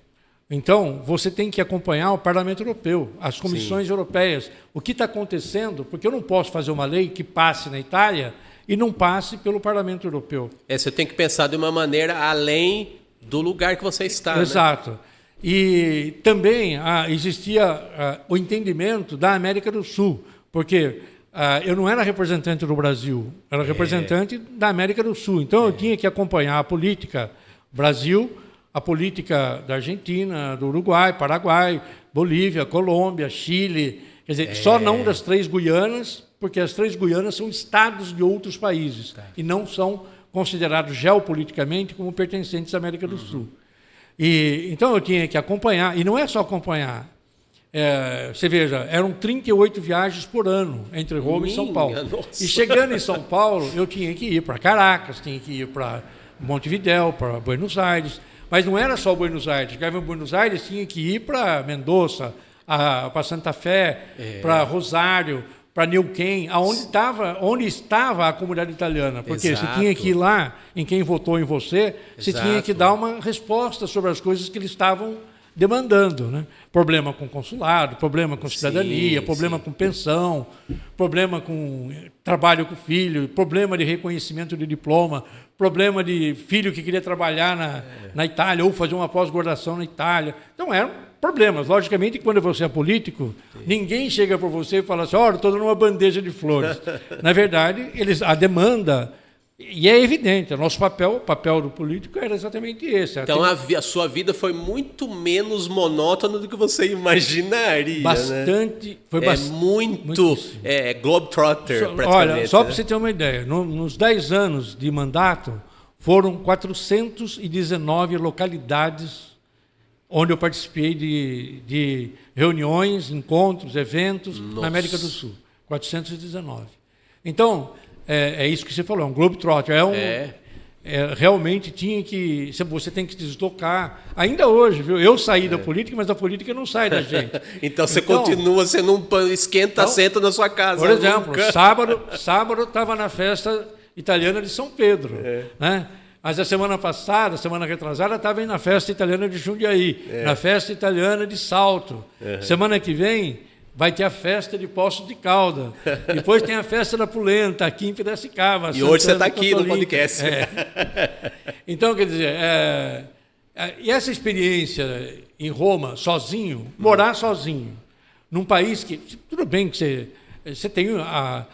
Então, você tem que acompanhar o Parlamento Europeu, as comissões, sim, europeias, o que está acontecendo, porque eu não posso fazer uma lei que passe na Itália e não passe pelo Parlamento Europeu. Você tem que pensar de uma maneira além do lugar que você está. Exato. Né? E também existia o entendimento da América do Sul, porque eu não era representante do Brasil, era representante da América do Sul. Então, eu tinha que acompanhar a política Brasil, a política da Argentina, do Uruguai, Paraguai, Bolívia, Colômbia, Chile, quer dizer, só não das 3 Guianas, porque as 3 Guianas são estados de outros países, tá, e não são considerados geopoliticamente como pertencentes à América do Sul. Então eu tinha que acompanhar, e não é só acompanhar, você veja, eram 38 viagens por ano entre Roma e São Paulo. Nossa. E chegando em São Paulo, eu tinha que ir para Caracas, tinha que ir para Montevidéu, para Buenos Aires. Mas não era só Buenos Aires. Chegava em Buenos Aires, tinha que ir para Mendoza, para Santa Fé, para Rosário, para Neuquén, onde estava a comunidade italiana. Porque você tinha que ir lá, em quem votou em você, você tinha que dar uma resposta sobre as coisas que eles estavam demandando, né? Problema com consulado, problema com cidadania, problema com pensão, problema com trabalho com filho, problema de reconhecimento de diploma, problema de filho que queria trabalhar na Itália ou fazer uma pós-graduação na Itália. Então, eram problemas. Logicamente, quando você é político, ninguém chega para você e fala assim, olha, estou dando uma bandeja de flores. Na verdade, a demanda... E é evidente, o nosso papel, o papel do político era exatamente esse. Então, a sua vida foi muito menos monótona do que você imaginaria. Bastante. Né? Foi muito globetrotter, praticamente. Olha, só para você ter uma ideia, nos 10 anos de mandato, foram 419 localidades onde eu participei de reuniões, encontros, eventos na América do Sul. 419. Então... É isso que você falou, é um globetrotter. Realmente você tem que se deslocar. Ainda hoje, viu? Eu saí da política, mas a política não sai da gente. Então você continua, você não esquenta, senta na sua casa. Por exemplo, sábado estava na festa italiana de São Pedro. Né? Mas a semana passada, semana retrasada, estava na festa italiana de Jundiaí, na festa italiana de Salto. Semana que vem... vai ter a festa de Poços de Caldas. Depois tem a festa da Polenta, aqui em Piracicaba. E hoje você está aqui no podcast. Então, quer dizer, e essa experiência em Roma, sozinho, morar sozinho, num país que... Tudo bem que você tem a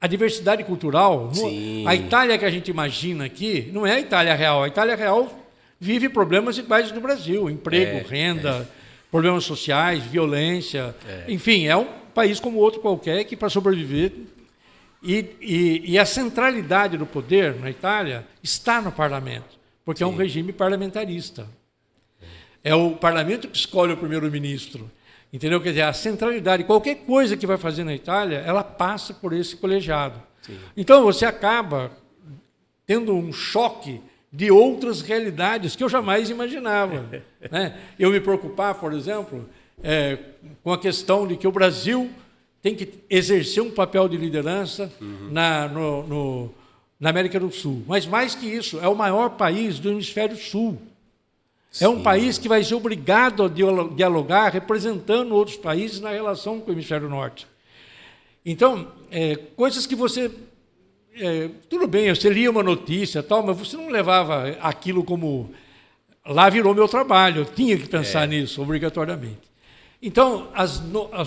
diversidade cultural. Sim. A Itália que a gente imagina aqui não é a Itália real. A Itália real vive problemas iguais do Brasil. Emprego, renda... problemas sociais, violência, enfim, é um país como outro qualquer que, para sobreviver, e a centralidade do poder na Itália está no parlamento, porque é um regime parlamentarista. É o parlamento que escolhe o primeiro-ministro, entendeu? Quer dizer, a centralidade, qualquer coisa que vai fazer na Itália, ela passa por esse colegiado. Sim. Então, você acaba tendo um choque de outras realidades que eu jamais imaginava. Né? Eu me preocupar, por exemplo, com a questão de que o Brasil tem que exercer um papel de liderança na América do Sul. Mas, mais que isso, é o maior país do hemisfério sul. É um país que vai ser obrigado a dialogar representando outros países na relação com o hemisfério norte. Então, coisas que você... tudo bem, você lia uma notícia, tal, mas você não levava aquilo como... Lá virou meu trabalho, eu tinha que pensar nisso, obrigatoriamente. Então, as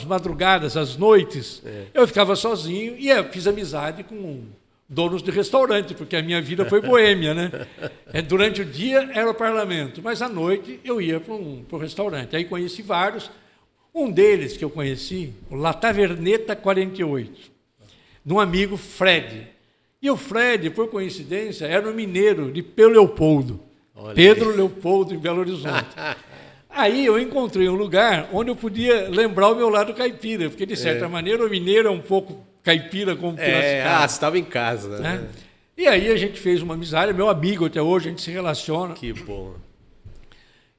madrugadas, as noites, eu ficava sozinho e fiz amizade com donos de restaurante, porque a minha vida foi boêmia, né? Durante o dia era o parlamento, mas à noite eu ia para o restaurante. Aí conheci vários. Um deles que eu conheci, o La Taverneta 48, de um amigo Fred. E o Fred, por coincidência, era um mineiro de Pedro Leopoldo. Olha. Pedro Leopoldo, em Belo Horizonte. Aí eu encontrei um lugar onde eu podia lembrar o meu lado caipira, porque, de certa maneira, o mineiro é um pouco caipira como Piracicaba. Você estava em casa. Né? E aí a gente fez uma amizade, meu amigo até hoje, a gente se relaciona. Que bom.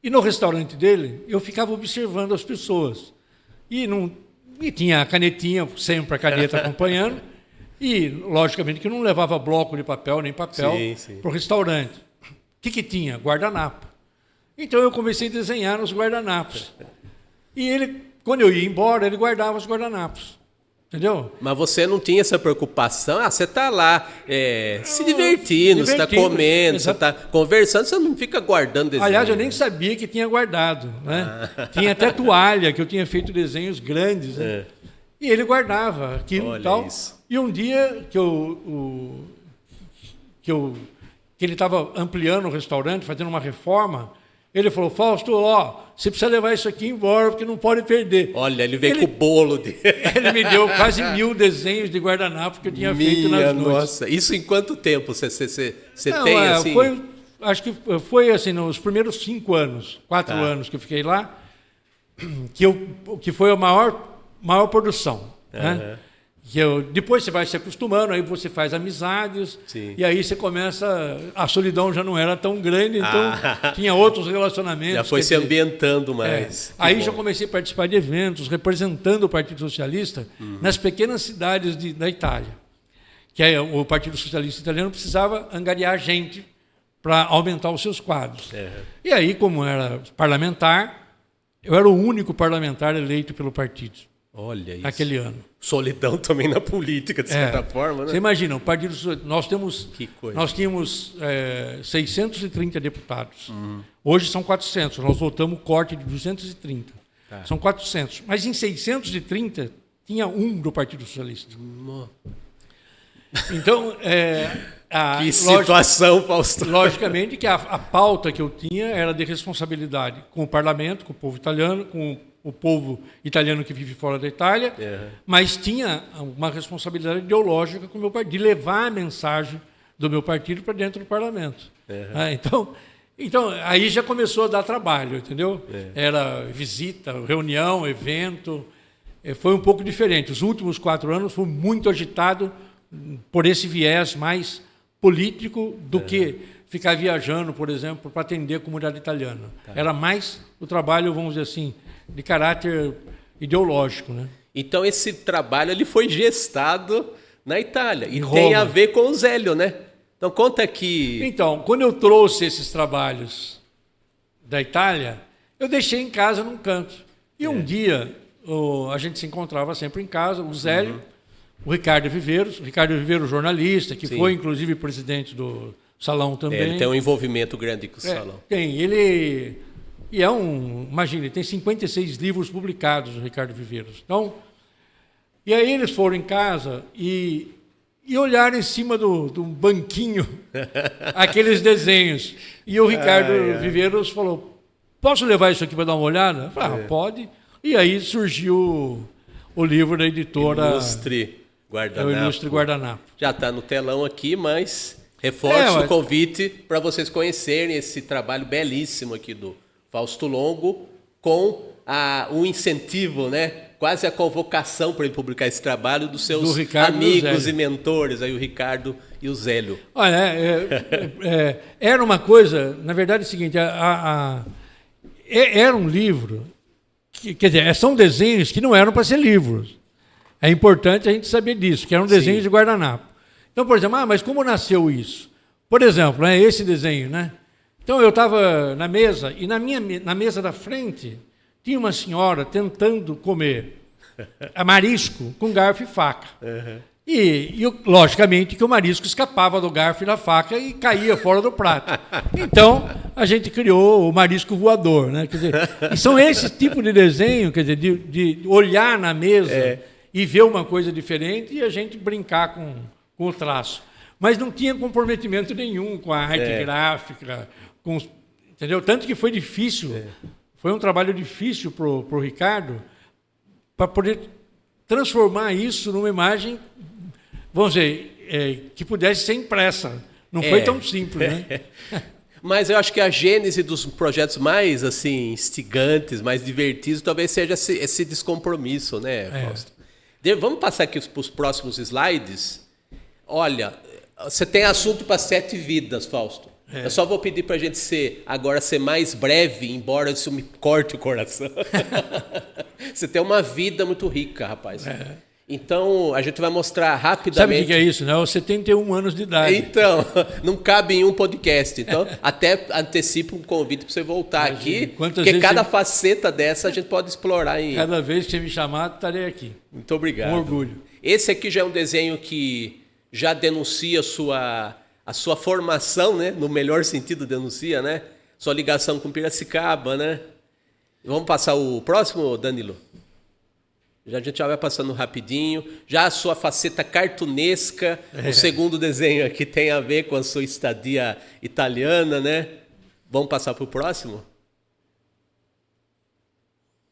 E no restaurante dele, eu ficava observando as pessoas. E tinha a canetinha, sempre a caneta acompanhando. E, logicamente, que não levava bloco de papel, nem papel para o restaurante. O que tinha? Guardanapo. Então eu comecei a desenhar nos guardanapos. E ele, quando eu ia embora, ele guardava os guardanapos. Entendeu? Mas você não tinha essa preocupação? Você está lá se divertindo, você está comendo, você está conversando, você não fica guardando desenho. Aliás, eu nem sabia que tinha guardado. Né? Tinha até toalha, que eu tinha feito desenhos grandes. Né? E ele guardava aquilo e tal. Isso. E um dia que ele estava ampliando o restaurante, fazendo uma reforma, ele falou: Fausto, você precisa levar isso aqui embora, porque não pode perder. Olha, ele veio com o bolo dele. Ele me deu quase 1000 desenhos de guardanapo que eu tinha feito nas noites. Nossa, isso em quanto tempo você tem assim? Acho que foi assim, nos primeiros 5 anos, 4 anos que eu fiquei lá, que foi a maior produção. Né? Depois você vai se acostumando, aí você faz amizades, e aí você começa... A solidão já não era tão grande, então tinha outros relacionamentos. Já foi se ambientando mais. Aí já comecei a participar de eventos, representando o Partido Socialista nas pequenas cidades da Itália. Que o Partido Socialista Italiano precisava angariar gente para aumentar os seus quadros. E aí, como era parlamentar, eu era o único parlamentar eleito pelo partido. Olha isso. Naquele ano. Solidão também na política, de certa forma, né? Você imagina, o Partido nós tínhamos 630 deputados. Hoje são 400. Nós votamos o corte de 230. São 400. Mas em 630 tinha um do Partido Socialista. Então, que situação, Fausto. Logicamente que a pauta que eu tinha era de responsabilidade com o parlamento, com o povo italiano, com o povo italiano que vive fora da Itália, mas tinha uma responsabilidade ideológica com o meu partido, de levar a mensagem do meu partido para dentro do parlamento. Então, aí já começou a dar trabalho, entendeu? Era visita, reunião, evento, foi um pouco diferente. Os últimos 4 anos foi muito agitado por esse viés mais político do que ficar viajando, por exemplo, para atender a comunidade italiana. Era mais o trabalho, vamos dizer assim, de caráter ideológico, né? Então esse trabalho ele foi gestado na Itália e tem a ver com o Zélio, né? Então conta aqui. Então, quando eu trouxe esses trabalhos da Itália, eu deixei em casa num canto. E um dia a gente se encontrava sempre em casa, o Zélio, o Ricardo Viveiros, jornalista, que foi inclusive presidente do Salão também. Ele tem um envolvimento grande com o Salão. Tem, ele... E imagina, ele tem 56 livros publicados, o Ricardo Viveiros. Então, e aí eles foram em casa e olharam em cima do banquinho aqueles desenhos. E o Ricardo Viveiros falou: posso levar isso aqui para dar uma olhada? Eu falei, pode. E aí surgiu o livro da editora... Ilustre Guardanapo. O Ilustre Guardanapo. Já está no telão aqui, mas reforço o convite para vocês conhecerem esse trabalho belíssimo aqui do Fausto Longo, com o incentivo, né? Quase a convocação para ele publicar esse trabalho dos seus amigos e mentores, aí o Ricardo e o Zélio. Olha, era uma coisa, na verdade é o seguinte, era um livro, quer dizer, são desenhos que não eram para ser livros. É importante a gente saber disso, que eram desenhos de guardanapo. Então, por exemplo, mas como nasceu isso? Por exemplo, esse desenho, né? Então eu estava na mesa, e na mesa da frente tinha uma senhora tentando comer marisco com garfo e faca. Uhum. E, logicamente, que o marisco escapava do garfo e da faca e caía fora do prato. Então, a gente criou o marisco voador, né? Quer dizer, e são esses tipos de desenho, quer dizer, de olhar na mesa e ver uma coisa diferente e a gente brincar com o traço. Mas não tinha comprometimento nenhum com a arte gráfica, entendeu? Tanto que foi difícil, foi um trabalho difícil para o Ricardo, para poder transformar isso numa imagem, vamos dizer, que pudesse ser impressa. Não foi tão simples, né? Mas eu acho que a gênese dos projetos mais assim instigantes, mais divertidos, talvez seja esse descompromisso, né, Fausto? Vamos passar aqui para os próximos slides. Olha, você tem assunto para 7 vidas, Fausto. Eu só vou pedir para a gente ser mais breve, embora isso me corte o coração. Você tem uma vida muito rica, rapaz. Então, a gente vai mostrar rapidamente... Sabe o que é isso, né? 71 anos de idade. Então, não cabe em um podcast. Então, até antecipo um convite para você voltar aqui, porque cada faceta dessa a gente pode explorar. Cada vez que você me chamar, estarei aqui. Muito obrigado. Com orgulho. Esse aqui já é um desenho que já denuncia a sua formação, né? No melhor sentido denuncia, né? Sua ligação com Piracicaba, né? Vamos passar o próximo, Danilo? A gente já vai passando rapidinho. Já a sua faceta cartunesca, o segundo desenho aqui tem a ver com a sua estadia italiana, né? Vamos passar para o próximo?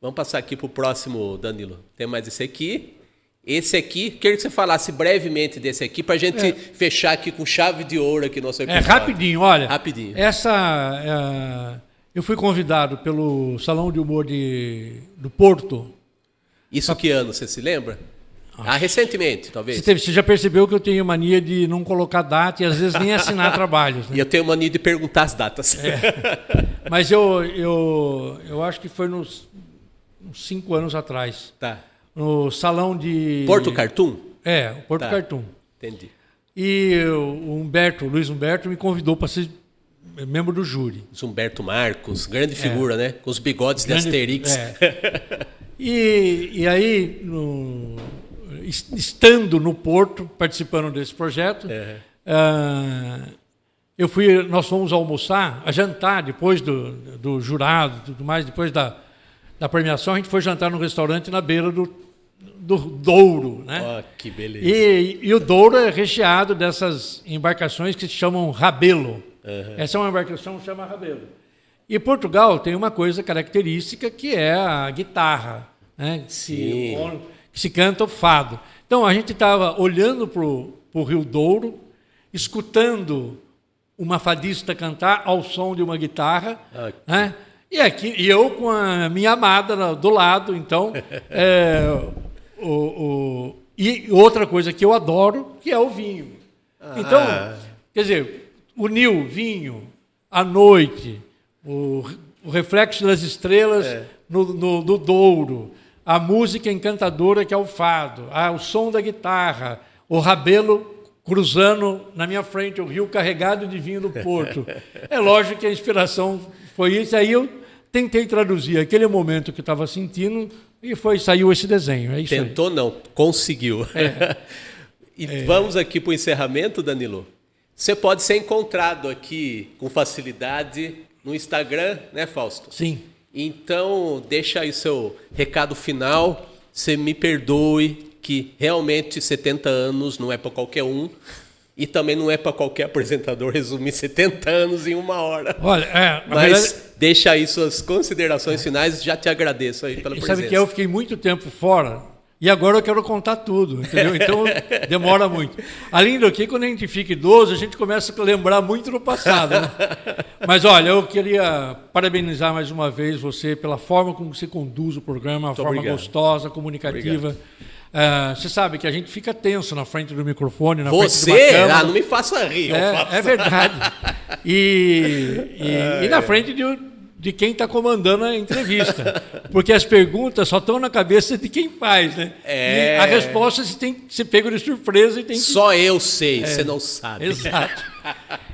Vamos passar aqui para o próximo, Danilo. Tem mais esse aqui. Esse aqui, queria que você falasse brevemente desse aqui, para a gente fechar aqui com chave de ouro aqui no nosso episódio. Rapidinho, olha. Rapidinho. Eu fui convidado pelo Salão de Humor do Porto. Isso que ano, você se lembra? Recentemente, talvez. Você já percebeu que eu tenho mania de não colocar data e às vezes nem assinar trabalhos. Né? E eu tenho mania de perguntar as datas. Mas eu acho que foi uns 5 anos atrás. Tá. No salão de... Porto Cartoon? O Porto Cartoon. Entendi. E o Luiz Humberto, me convidou para ser membro do júri. Humberto Marcos, grande figura, né? Com os bigodes de Asterix. E aí, estando no Porto, participando desse projeto, nós fomos almoçar, a jantar, depois do jurado, tudo mais, depois da premiação, a gente foi jantar num restaurante na beira do Douro, né? Que beleza. E o Douro é recheado dessas embarcações que se chamam rabelo. Essa é uma embarcação que se chama rabelo. E Portugal tem uma coisa característica que é a guitarra, né? Que se canta o fado. Então a gente estava olhando para o Rio Douro, escutando uma fadista cantar ao som de uma guitarra, né? E eu com a minha amada do lado, então... E outra coisa que eu adoro, que é o vinho. Então, quer dizer, unir vinho, a noite, o reflexo das estrelas no Douro, a música encantadora que é o fado, o som da guitarra, o rabelo cruzando na minha frente, o rio carregado de vinho do Porto. É lógico que a inspiração foi isso. Aí eu tentei traduzir aquele momento que eu estava sentindo e saiu esse desenho. É isso. Tentou, não, conseguiu. Vamos aqui para o encerramento, Danilo. Você pode ser encontrado aqui com facilidade no Instagram, né, Fausto? Sim. Então, deixa aí o seu recado final. Você me perdoe que realmente 70 anos não é para qualquer um. E também não é para qualquer apresentador resumir 70 anos em 1 hora. Olha, mas deixa aí suas considerações finais, já te agradeço aí pela presença. Sabe que eu fiquei muito tempo fora e agora eu quero contar tudo, entendeu? Então demora muito. Além do que, quando a gente fica idoso, a gente começa a lembrar muito do passado. Né? Mas olha, eu queria parabenizar mais uma vez você pela forma como você conduz o programa, muito forma obrigado. Gostosa, comunicativa. Obrigado. Você sabe que a gente fica tenso na frente do microfone, na frente de uma câmera. Não me faça rir. É verdade. E na frente de de quem está comandando a entrevista. Porque as perguntas só estão na cabeça de quem faz, né? E a resposta você pega de surpresa e tem que... Só eu sei, você não sabe. Exato.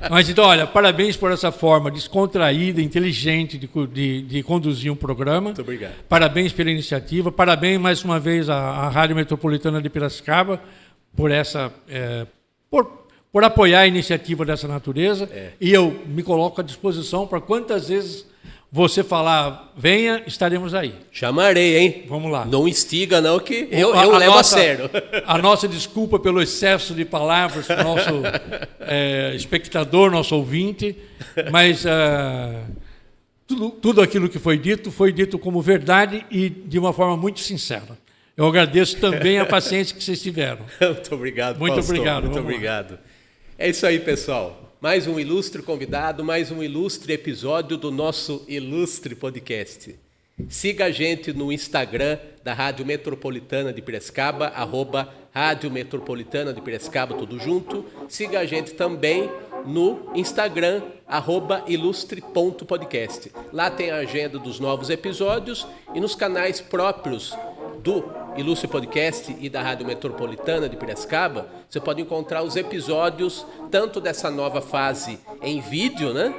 Mas então, olha, parabéns por essa forma descontraída, inteligente de conduzir um programa. Muito obrigado. Parabéns pela iniciativa. Parabéns mais uma vez à Rádio Metropolitana de Piracicaba por essa... por apoiar a iniciativa dessa natureza. E eu me coloco à disposição para quantas vezes você falar, venha, estaremos aí. Chamarei, hein? Vamos lá. Não instiga, não, que eu levo a sério. A nossa desculpa pelo excesso de palavras para o nosso espectador, nosso ouvinte, mas tudo aquilo que foi dito como verdade e de uma forma muito sincera. Eu agradeço também a paciência que vocês tiveram. Muito obrigado, Muito Fausto. obrigado. Muito obrigado. É isso aí, pessoal. Mais um ilustre convidado, mais um ilustre episódio do nosso ilustre podcast. Siga a gente no Instagram da Rádio Metropolitana de Piracicaba, @Rádio Metropolitana de Piracicaba, tudo junto. Siga a gente também no Instagram, @ilustre.podcast. Lá tem a agenda dos novos episódios e nos canais próprios do Ilustre Podcast e da Rádio Metropolitana de Piracicaba, você pode encontrar os episódios tanto dessa nova fase em vídeo, né?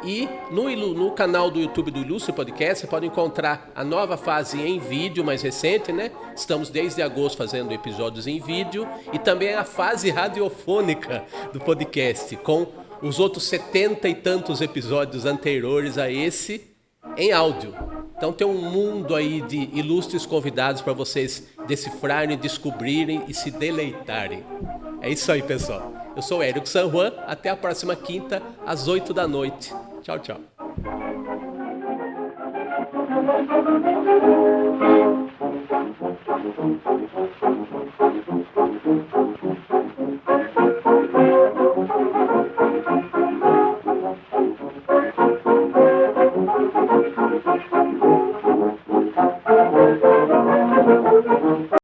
E no canal do YouTube do Ilustre Podcast, você pode encontrar a nova fase em vídeo, mais recente, né? Estamos desde agosto fazendo episódios em vídeo e também a fase radiofônica do podcast, com os outros 70 e tantos episódios anteriores a esse em áudio. Então tem um mundo aí de ilustres convidados para vocês decifrarem, descobrirem e se deleitarem. É isso aí, pessoal. Eu sou Érico San Juan. Até a próxima quinta, às 8 da noite. Tchau, tchau.